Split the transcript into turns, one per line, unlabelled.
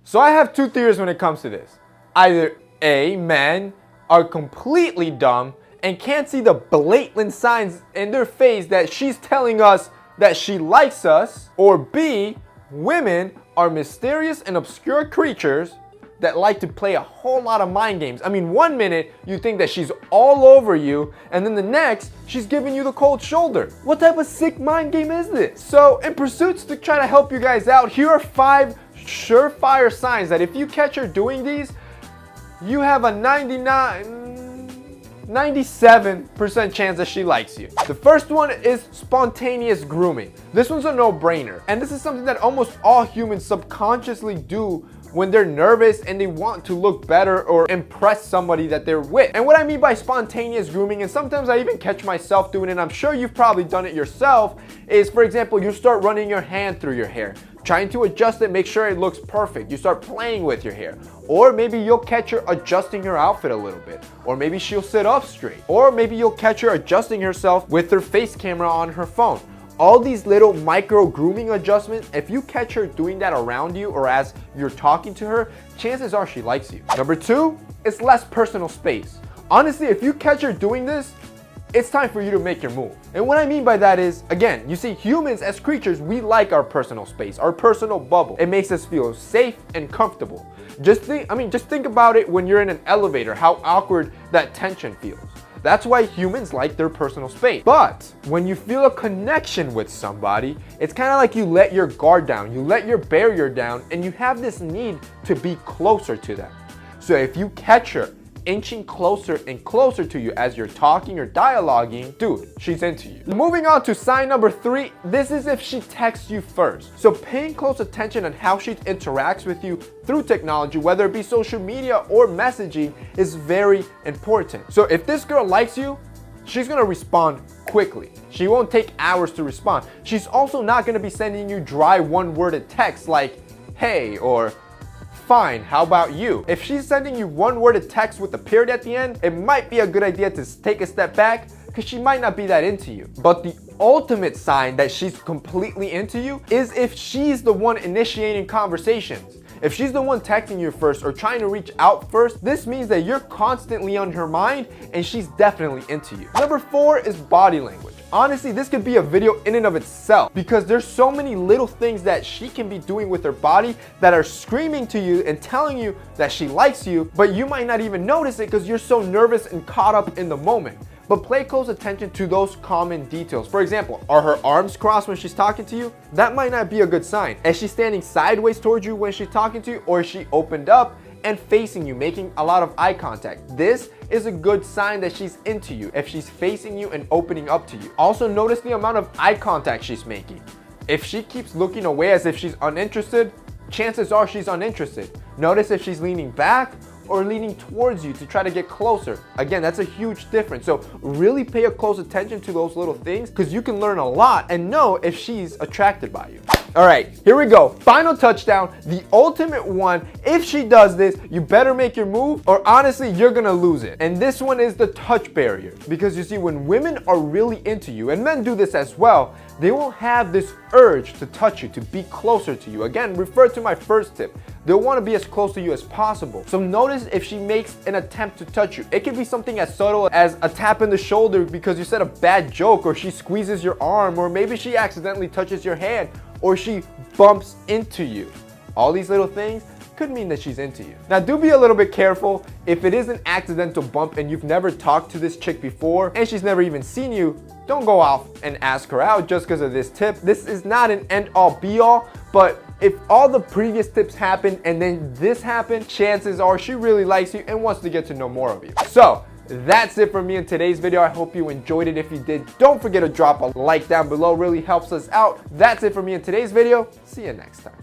So I have two theories when it comes to this. Either A, men are completely dumb and can't see the blatant signs in their face that she's telling us that she likes us, or B, women are mysterious and obscure creatures that like to play a whole lot of mind games. I mean, one minute you think that she's all over you, and then the next, she's giving you the cold shoulder. What type of sick mind game is this? So, in pursuits to try to help you guys out, here are 5 surefire signs that if you catch her doing these, you have a 97% chance that she likes you. The first one is spontaneous grooming. This one's a no-brainer, and this is something that almost all humans subconsciously do when they're nervous and they want to look better or impress somebody that they're with. And what I mean by spontaneous grooming, and sometimes I even catch myself doing it, I'm sure you've probably done it yourself, is, for example, you start running your hand through your hair, trying to adjust it, make sure it looks perfect. You start playing with your hair. Or maybe you'll catch her adjusting her outfit a little bit. Or maybe she'll sit up straight. Or maybe you'll catch her adjusting herself with her face camera on her phone. All these little micro grooming adjustments, if you catch her doing that around you or as you're talking to her, chances are she likes you. Number 2 is less personal space. Honestly, if you catch her doing this, it's time for you to make your move. And what I mean by that is, again, you see, humans as creatures, we like our personal space, our personal bubble. It makes us feel safe and comfortable. Just think about it when you're in an elevator, how awkward that tension feels. That's why humans like their personal space. But when you feel a connection with somebody, it's kind of like you let your guard down, you let your barrier down, and you have this need to be closer to them. So if you catch her inching closer and closer to you as you're talking or dialoguing, dude, she's into you. Moving on to sign number 3, this is if she texts you first. So paying close attention on how she interacts with you through technology, whether it be social media or messaging, is very important. So if this girl likes you, she's gonna respond quickly. She won't take hours to respond. She's also not gonna be sending you dry one-worded texts like, hey, or fine, how about you? If she's sending you one-worded text with a period at the end, it might be a good idea to take a step back because she might not be that into you. But the ultimate sign that she's completely into you is if she's the one initiating conversations. If she's the one texting you first or trying to reach out first, this means that you're constantly on her mind and she's definitely into you. Number 4 is body language. Honestly, this could be a video in and of itself because there's so many little things that she can be doing with her body that are screaming to you and telling you that she likes you, but you might not even notice it because you're so nervous and caught up in the moment. But pay close attention to those common details. For example, are her arms crossed when she's talking to you? That might not be a good sign. Is she standing sideways towards you when she's talking to you, or is she opened up and facing you, making a lot of eye contact? This is a good sign that she's into you if she's facing you and opening up to you. Also, notice the amount of eye contact she's making. If she keeps looking away as if she's uninterested, chances are she's uninterested. Notice if she's leaning back or leaning towards you to try to get closer. Again, that's a huge difference. So really pay a close attention to those little things because you can learn a lot and know if she's attracted by you. All right, here we go. Final touchdown, the ultimate one. If she does this, you better make your move or honestly, you're gonna lose it. And this one is the touch barrier. Because you see, when women are really into you, and men do this as well, they will have this urge to touch you, to be closer to you. Again, refer to my first tip. They'll want to be as close to you as possible. So notice if she makes an attempt to touch you. It could be something as subtle as a tap in the shoulder because you said a bad joke, or she squeezes your arm, or maybe she accidentally touches your hand, or she bumps into you. All these little things could mean that she's into you. Now do be a little bit careful. If it is an accidental bump and you've never talked to this chick before and she's never even seen you, don't go off and ask her out just because of this tip. This is not an end-all be-all, but if all the previous tips happen and then this happened, chances are she really likes you and wants to get to know more of you. So that's it for me in today's video. I hope you enjoyed it. If you did, don't forget to drop a like down below. It really helps us out. That's it for me in today's video. See you next time.